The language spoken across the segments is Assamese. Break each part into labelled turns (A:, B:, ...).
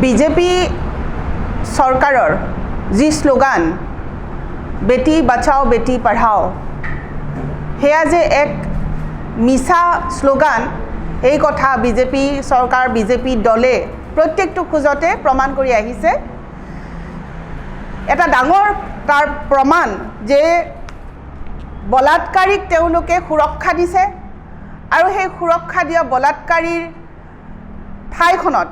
A: বিজেপি চৰকাৰৰ যি শ্লোগান বেটি বাঁচাও বেটি পঢ়াও হেয়া যে এক মিছা শ্লোগান এই কথা বিজেপি চৰকাৰ বিজেপি দলে প্ৰত্যেকটো খোজতে প্ৰমাণ কৰি আহিছে। এটা ডাঙৰ তাৰ প্ৰমাণ যে বলাৎকাৰীক তেওঁলোকে সুৰক্ষা দিছে আৰু সেই সুৰক্ষা দিয়া বলাৎকাৰীৰ ঠাইখনত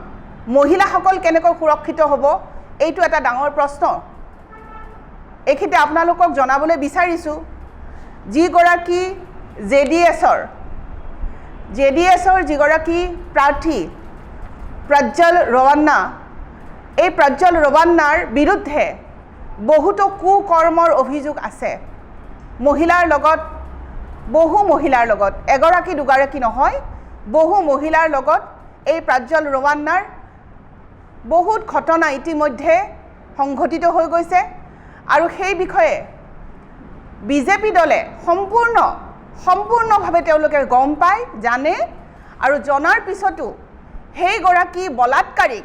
A: মহিলাসকল কেনেকৈ সুৰক্ষিত হ'ব এইটো এটা ডাঙৰ প্ৰশ্ন। এইখিনিতে আপোনালোকক জনাবলৈ বিচাৰিছোঁ যিগৰাকী জেডিএছৰ যিগৰাকী প্ৰাৰ্থী প্ৰজ্জ্বল ৰেৱন্না, এই প্ৰজ্জ্বল ৰেৱন্নাৰ বিৰুদ্ধে বহুতো কুকৰ্মৰ অভিযোগ আছে। মহিলাৰ লগত এগৰাকী দুগৰাকী নহয়, বহু মহিলাৰ লগত এই প্ৰজ্জ্বল ৰেৱন্নাৰ বহুত ঘটনা ইতিমধ্যে সংঘটিত হৈ গৈছে আৰু সেই বিষয়ে বিজেপি দলে সম্পূৰ্ণভাৱে তেওঁলোকে গম পায়, জানে আৰু জনাৰ পিছতো সেইগৰাকী বলাৎকাৰীক,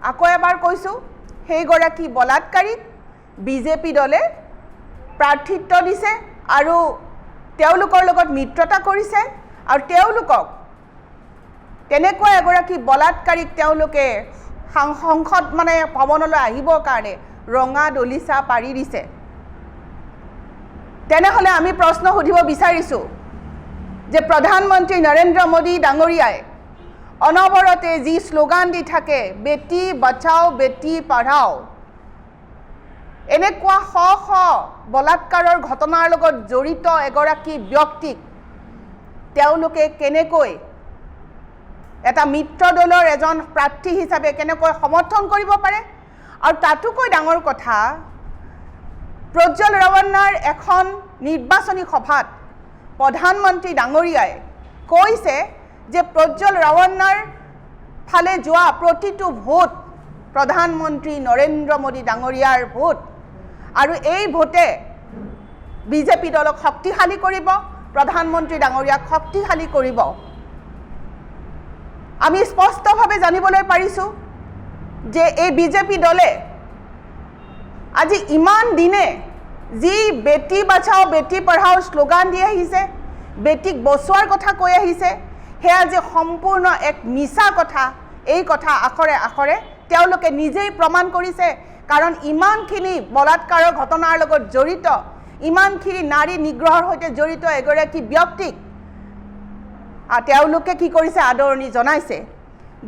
A: আকৌ এবাৰ কৈছোঁ, সেইগৰাকী বলাৎকাৰীক বিজেপি দলে প্ৰাৰ্থিত্ব দিছে আৰু তেওঁলোকৰ লগত মিত্ৰতা কৰিছে আৰু তেওঁলোকক তেনেকুৱা এগৰাকী বলাৎকাৰীক তেওঁলোকে সংসদ ভৱনলৈ আহিবৰ কাৰণে ৰঙা দলিচা পাৰি দিছে। তেনেহ'লে আমি প্ৰশ্ন সুধিব বিচাৰিছোঁ যে প্ৰধানমন্ত্ৰী নৰেন্দ্ৰ মোদী ডাঙৰীয়াই অনবৰতে যি শ্লোগান দি থাকে বেটি বাঁচাও বেটি পঢ়াও, এনেকুৱা শ বলাৎকাৰৰ ঘটনাৰ লগত জড়িত এগৰাকী ব্যক্তিক তেওঁলোকে কেনেকৈ এটা মিত্ৰ দলৰ এজন প্ৰাৰ্থী হিচাপে কেনেকৈ সমৰ্থন কৰিব পাৰে? আৰু তাতোকৈ ডাঙৰ কথা, প্ৰজ্জ্বল ৰেৱন্নাৰ এখন নিৰ্বাচনী সভাত প্ৰধানমন্ত্ৰী ডাঙৰীয়াই কৈছে যে প্ৰজ্জ্বল ৰেৱন্নাৰ ফালে যোৱা প্ৰতিটো ভোট প্ৰধানমন্ত্ৰী নৰেন্দ্ৰ মোদী ডাঙৰীয়াৰ ভোট আৰু এই ভোটে বিজেপি দলক শক্তিশালী কৰিব, প্ৰধানমন্ত্ৰী ডাঙৰীয়াক শক্তিশালী কৰিব। আমি স্পষ্টভাৱে জানিবলৈ পাৰিছোঁ যে এই বিজেপি দলে আজি ইমান দিনে যি বেটি বাঁচাও বেটি পঢ়াও শ্লোগান দি আহিছে, বেটিক বচোৱাৰ কথা কৈ আহিছে, সেয়া যে সম্পূৰ্ণ এক মিছা কথা, এই কথা আখৰে আখৰে তেওঁলোকে নিজেই প্ৰমাণ কৰিছে। কাৰণ ইমানখিনি বলাৎকাৰৰ ঘটনাৰ লগত জড়িত, ইমানখিনি নাৰী নিগ্ৰহৰ সৈতে জড়িত এগৰাকী ব্যক্তিক তেওঁলোকে কি কৰিছে? আদৰণি জনাইছে।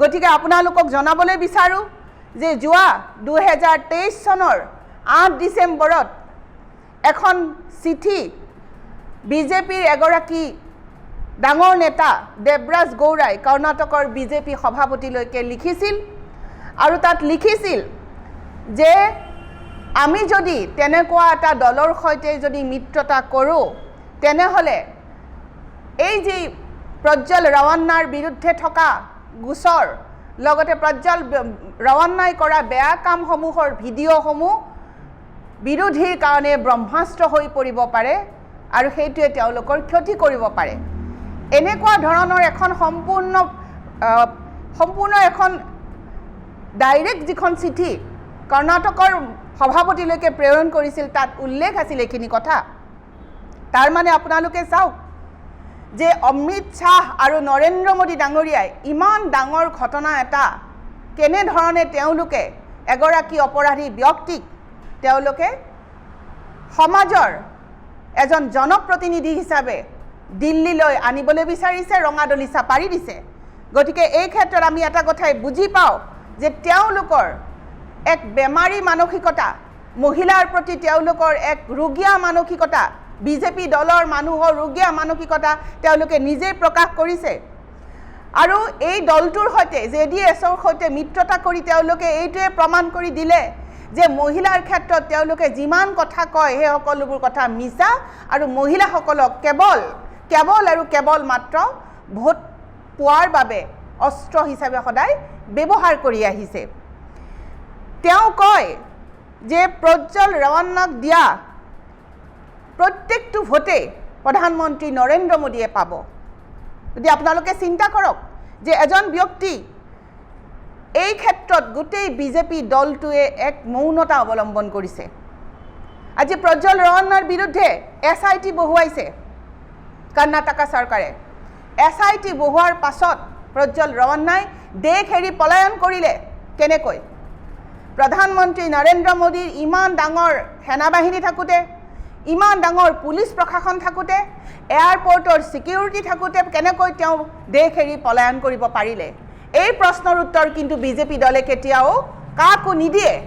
A: গতিকে আপোনালোকক জনাবলৈ বিচাৰোঁ যে যোৱা 2023 চনৰ 8 ডিচেম্বৰত এখন চিঠি বিজেপিৰ এগৰাকী ডাঙৰ নেতা দেৱৰাজ গৌৰাই কৰ্ণাটকৰ বিজেপি সভাপতিলৈকে লিখিছিল আৰু তাত লিখিছিল যে আমি যদি তেনেকুৱা এটা দলৰ সৈতে যদি মিত্ৰতা কৰোঁ তেনেহ'লে এই যি প্ৰজ্জ্বল ৰেৱন্নাৰ বিৰুদ্ধে থকা গোচৰ, লগতে প্ৰজ্জ্বল ৰেৱন্নাই কৰা বেয়া কামসমূহৰ ভিডিঅ'সমূহ বিৰোধীৰ কাৰণে ব্ৰহ্মাস্ত্ৰ হৈ পৰিব পাৰে আৰু সেইটোৱে তেওঁলোকৰ ক্ষতি কৰিব পাৰে। এনেকুৱা ধৰণৰ এখন সম্পূৰ্ণ এখন ডাইৰেক্ট যিখন চিঠি কৰ্ণাটকৰ সভাপতিলৈকে প্ৰেৰণ কৰিছিল তাত উল্লেখ আছিল এইখিনি কথা। তাৰ মানে আপোনালোকে চাওক যে অমিত শ্বাহ আৰু নৰেন্দ্ৰ মোদী ডাঙৰীয়াই ইমান ডাঙৰ ঘটনা এটা কেনেধৰণে তেওঁলোকে এগৰাকী অপৰাধী ব্যক্তিক তেওঁলোকে সমাজৰ এজন জনপ্ৰতিনিধি হিচাপে দিল্লীলৈ আনিবলৈ বিচাৰিছে, ৰঙা দলিচা পাৰি দিছে। গতিকে এই ক্ষেত্ৰত আমি এটা কথাই বুজি পাওঁ যে তেওঁলোকৰ এক বেমাৰী মানসিকতা, মহিলাৰ প্ৰতি তেওঁলোকৰ এক ৰোগীয়া মানসিকতা, বিজেপি দলৰ মানুহৰ ৰোগীয়া মানসিকতা তেওঁলোকে নিজেই প্ৰকাশ কৰিছে। আৰু এই দলটোৰ সৈতে জেডিএছৰ সৈতে মিত্ৰতা কৰি তেওঁলোকে এইটোৱে প্ৰমাণ কৰি দিলে যে মহিলাৰ ক্ষেত্ৰত তেওঁলোকে যিমান কথা কয় সেই সকলোবোৰ কথা মিছা আৰু মহিলাসকলক কেৱল মাত্ৰ ভোট পোৱাৰ বাবে অস্ত্ৰ হিচাপে সদায় ব্যৱহাৰ কৰি আহিছে। তেওঁ কয় যে প্ৰজ্জ্বল ৰেৱন্নাক দিয়া প্ৰত্যেকটো ভোটে প্ৰধানমন্ত্ৰী নৰেন্দ্ৰ মোদীয়ে পাব। যদি আপোনালোকে চিন্তা কৰক যে এজন ব্যক্তি এই ক্ষেত্ৰত গোটেই বিজেপি দলটোৱে এক মৌনতা অৱলম্বন কৰিছে আজি প্ৰজ্বল ৰেৱন্নাৰ বিৰুদ্ধে SIT বহুৱাইছে কৰ্ণাটকা চৰকাৰে SIT বহুৱাৰ পাছত প্ৰজ্বল ৰেৱন্নাই দেশ এৰি পলায়ন কৰিলে কেনেকৈ প্ৰধানমন্ত্ৰী নৰেন্দ্ৰ মোদীৰ ইমান ডাঙৰ সেনাবাহিনী থাকোঁতে ইমান ডাঙৰ পুলিচ প্ৰশাসন থাকোঁতে এয়াৰপৰ্টৰ সিকিউৰিটি থাকোঁতে কেনেকৈ তেওঁ দেশ এৰি পলায়ন কৰিব পাৰিলে এই প্ৰশ্নৰ উত্তৰ কিন্তু বিজেপি দলে কেতিয়াও কাকো নিদিয়ে